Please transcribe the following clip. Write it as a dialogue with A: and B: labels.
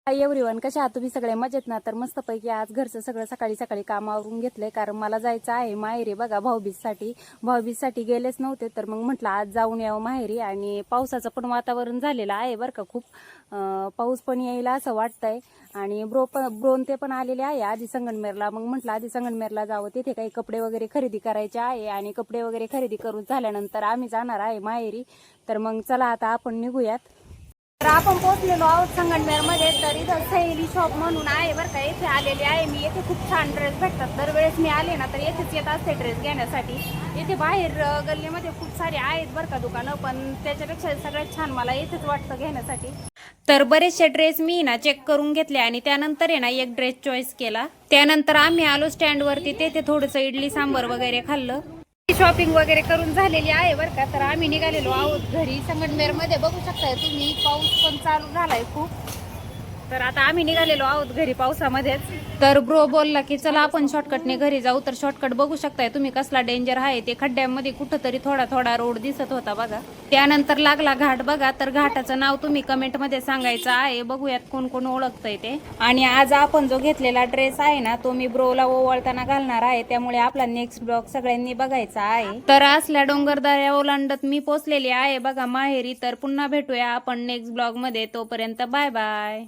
A: Hi everyone, कशा आहात तुम्ही सगळे? मजेत ना? तर मस्तपैकी आज घरचं सगळं सकाळी सकाळी काम आवरून घेतलंय, कारण मला जायचं आहे माहेरी बघा भाऊबीजसाठी गेलेच नव्हते, तर मग म्हटलं आज जाऊन यावं माहेरी. आणि पावसाचं पण वातावरण झालेलं आहे बरं का, खूप पाऊस पण येईल असं वाटतंय. आणि ब्रोन ते पण आलेले आहे आधी संगमनेरला. मग म्हटलं आधी संगमनेरला जावं, तिथे काही कपडे वगैरे खरेदी करायचे आहे. आणि कपडे वगैरे खरेदी करून झाल्यानंतर आम्ही जाणार आहे माहेरी. तर मग चला आता आपण निघूयात. तर आपण पोहोचलेलो आहोत संगमनेरमध्ये. तर इथं सहेली शॉप म्हणून आहे बरं का, येथे आलेली आहे मी. येथे खूप छान ड्रेस भेटतात. दरवेळेस मी आले ना तर येथेच येत असते ड्रेस घेण्यासाठी. इथे बाहेर गल्लीमध्ये खूप सारे आहेत बरं का दुकानं, पण त्याच्यापेक्षा सगळ्यात छान मला येथेच वाटतं घेण्यासाठी. तर बरेचसे ड्रेस मी ना चेक करून घेतले आणि त्यानंतर आहे ना एक ड्रेस चॉईस केला. त्यानंतर आम्ही आलो स्टँडवरती. तेथे थोडंसं इडली सांबर वगैरे खाल्लं. शॉपिंग वगैरे करून झालेली आहे बरं का. तर आम्ही निघालेलो आहोत घरी. संगमनेरमध्ये बघू शकताय तुम्ही, पाऊस पण चालू झालाय खूप. तर आता आम्ही निघालेलो आहोत घरी पावसामध्येच. तर ब्रो बोलला की चला आपण शॉर्टकटने घरी जाऊ. तर शॉर्टकट बघू शकताय तुम्ही कसला डेंजर आहे ते. खड्ड्यामध्ये कुठंतरी थोडा थोडा रोड दिसत होता बघा. त्यानंतर लागला घाट बघा. तर घाटाचं नाव तुम्ही कमेंटमध्ये सांगायचं आहे. बघूयात कोण कोण ओळखतंय ते. आणि आज आपण जो घेतलेला ड्रेस आहे ना तो मी ब्रोला ओवाळताना घालणार आहे, त्यामुळे आपला नेक्स्ट ब्लॉग सगळ्यांनी बघायचा आहे. तर असल्या डोंगरदऱ्या ओलांडत मी पोचलेली आहे बघा माहेरी. तर पुन्हा भेटूया आपण नेक्स्ट ब्लॉग मध्ये. तोपर्यंत बाय बाय.